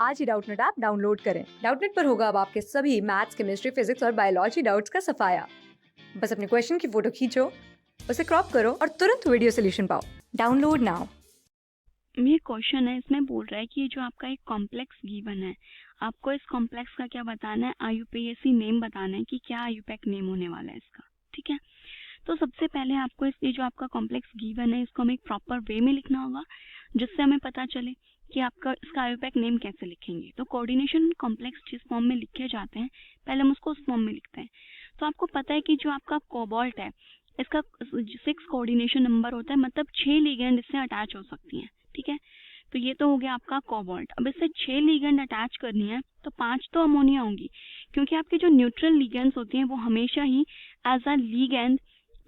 आज ही Doubtnut app download करें। Doubtnut पर होगा अब आपके सभी मैथ्स, केमिस्ट्री, फिजिक्स और बायोलॉजी डाउट्स का सफाया। बस अपने क्वेश्चन की फोटो खींचो, उसे क्रॉप करो और तुरंत वीडियो सोल्यूशन पाओ। Download now. ये क्वेश्चन है, इसमें बोल रहा है कि ये जो आपका एक कॉम्प्लेक्स गिवन है, आपको इस कॉम्प्लेक्स का क्या बताना है, आईयूपीएसी नेम बताना है कि क्या आईयूपैक नेम होने वाला है इसका। ठीक है, तो सबसे पहले आपको ये जो आपका कॉम्प्लेक्स गिवन है इसको हमें एक प्रॉपर वे में लिखना होगा, जिससे हमें पता चले कि आपका इसका आईयूपैक नेम कैसे लिखेंगे। तो कोऑर्डिनेशन कॉम्प्लेक्स जिस फॉर्म में लिखे जाते हैं, पहले हम उसको उस फॉर्म में लिखते हैं। तो आपको पता है कि जो आपका कोबाल्ट है, इसका 6 कोऑर्डिनेशन नंबर होता है, मतलब 6 लिगेंड इससे अटैच हो सकती हैं। ठीक है, तो ये तो हो गया आपका कोबाल्ट। अब इससे 6 लिगेंड अटैच करनी है तो 5 तो अमोनिया होंगी, क्योंकि आपकी जो न्यूट्रल लिगेंड्स होती हैं वो हमेशा ही as a ligand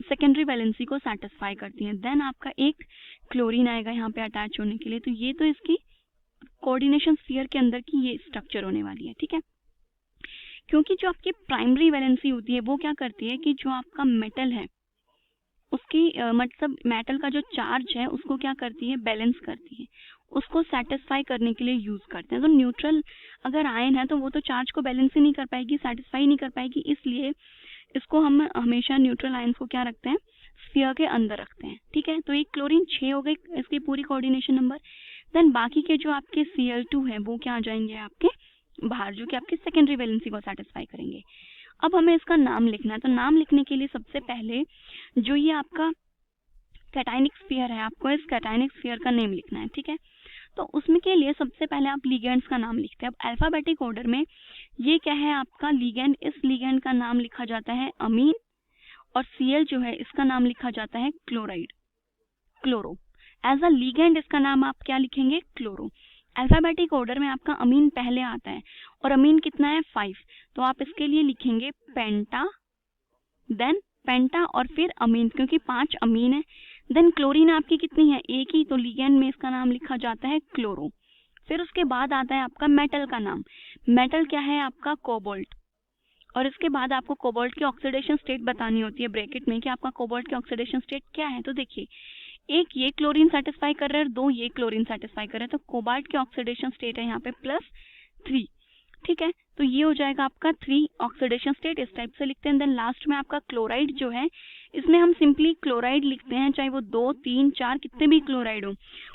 secondary valency को सेटिस्फाई करती हैं। देन आपका एक क्लोरीन आएगा यहाँ पे अटैच होने के लिए। तो ये तो इसकी कोऑर्डिनेशन स्फीयर के अंदर की ये स्ट्रक्चर होने वाली है। ठीक है, क्योंकि जो आपकी प्राइमरी वैलेंसी होती है वो क्या करती है कि जो आपका मेटल है उसकी मतलब मेटल का जो चार्ज है उसको क्या करती है, बैलेंस करती है, उसको सेटिस्फाई करने के लिए यूज करते हैं। तो न्यूट्रल अगर आयन है तो वो तो चार्ज को बैलेंस ही नहीं कर पाएगी, सेटिस्फाई नहीं कर पाएगी, इसलिए इसको हम हमेशा न्यूट्रल आयंस को क्या रखते हैं, स्फीयर के अंदर रखते हैं। ठीक है, तो एक क्लोरीन 6 हो गई इसकी पूरी कोऑर्डिनेशन नंबर। देन बाकी के जो आपके Cl2 है वो क्या आ जाएंगे आपके बाहर, जो कि आपकी सेकेंडरी वैलेंसी को सेटिस्फाई करेंगे। अब हमें इसका नाम लिखना है, तो नाम लिखने के लिए सबसे पहले जो ये आपका कैटायनिक स्फीयर है, आपको इस कैटायनिक स्फीयर का नेम लिखना है। ठीक है, तो उसमें के लिए सबसे पहले आप लिगेंड्स का नाम लिखते हैं। अब अल्फाबेटिक ऑर्डर में ये क्या है आपका लिगेंड, इस लिगेंड का नाम लिखा जाता है अमीन, और Cl जो है इसका नाम लिखा जाता है chloride, chloro. As a ligand इसका नाम आप क्या लिखेंगे, क्लोरो। अल्फाबेटिक ऑर्डर में आपका अमीन पहले आता है, और अमीन कितना है 5, तो आप इसके लिए लिखेंगे पेंटा, देन पेंटा और फिर अमीन, क्योंकि 5 अमीन है। देन क्लोरीन आपकी कितनी है, एक ही, तो लिगेंड में इसका नाम लिखा जाता है क्लोरो। फिर उसके बाद आता है आपका मेटल का नाम, मेटल क्या है आपका कोबाल्ट, और इसके बाद आपको कोबाल्ट की ऑक्सीडेशन स्टेट बतानी होती है ब्रैकेट में कि आपका कोबाल्ट की ऑक्सीडेशन स्टेट क्या है। तो देखिए, एक ये क्लोरीन सेटिस्फाई कर रहा है और 2 ये क्लोरीन सेटिस्फाई कर रहे हैं, तो कोबाल्ट की ऑक्सीडेशन स्टेट है यहाँ पे +3। ठीक है, तो ये हो जाएगा आपका 3 ऑक्सीडेशन स्टेट, इस टाइप से लिखते हैं। देन लास्ट में आपका क्लोराइड जो है, इसमें हम सिंपली क्लोराइड लिखते हैं, चाहे वो 2, 3, 4 कितने भी क्लोराइड हो,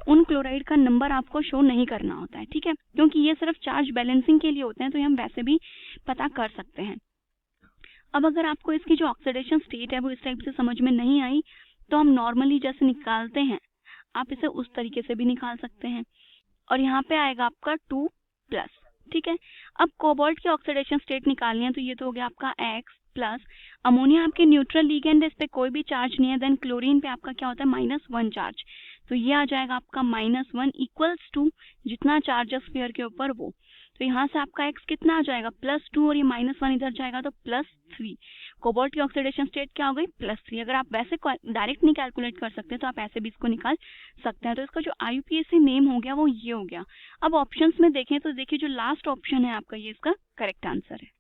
उन क्लोराइड का नंबर आपको शो नहीं करना होता है। ठीक है, क्योंकि ये सिर्फ चार्ज बैलेंसिंग के लिए होते हैं, तो ये हम वैसे भी पता कर सकते हैं। अब अगर आपको इसकी जो ऑक्सीडेशन स्टेट है वो इस टाइप से समझ में नहीं आई, तो हम नॉर्मली जैसे निकालते हैं, आप इसे उस तरीके से भी निकाल सकते हैं, और यहाँ पे आएगा आपका 2+। ठीक है, अब कोबाल्ट की ऑक्सीडेशन स्टेट निकालनी है, तो ये तो हो गया आपका X प्लस अमोनिया, आपके न्यूट्रल लिगेंड, इस पे कोई भी चार्ज नहीं है। देन क्लोरीन पे आपका क्या होता है, -1 चार्ज, तो ये आ जाएगा आपका -1 इक्वल्स टू जितना चार्ज है स्फीयर के ऊपर वो, तो यहाँ से आपका X कितना आ जाएगा, +2, और ये -1 इधर जाएगा तो +3। कोबाल्ट की ऑक्सीडेशन स्टेट क्या हो गई, +3। अगर आप वैसे डायरेक्ट नहीं कैलकुलेट कर सकते तो आप ऐसे भी इसको निकाल सकते हैं। तो इसका जो आईयूपीएसी नेम हो गया वो ये हो गया। अब ऑप्शंस में देखें तो देखिए, जो लास्ट ऑप्शन है आपका ये इसका करेक्ट आंसर है।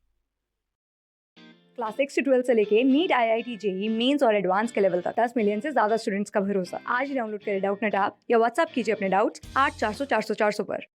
क्लास 6 से 12 से लेके नीट, IIT, JEE मेंस और एडवांस के लेवल तक 10 मिलियन से ज्यादा स्टूडेंट्स का भरोसा। आज ही डाउनलोड करें डाउटनेट ऐप या व्हाट्सएप कीजिए अपने डाउट्स 8400 400 400 पर।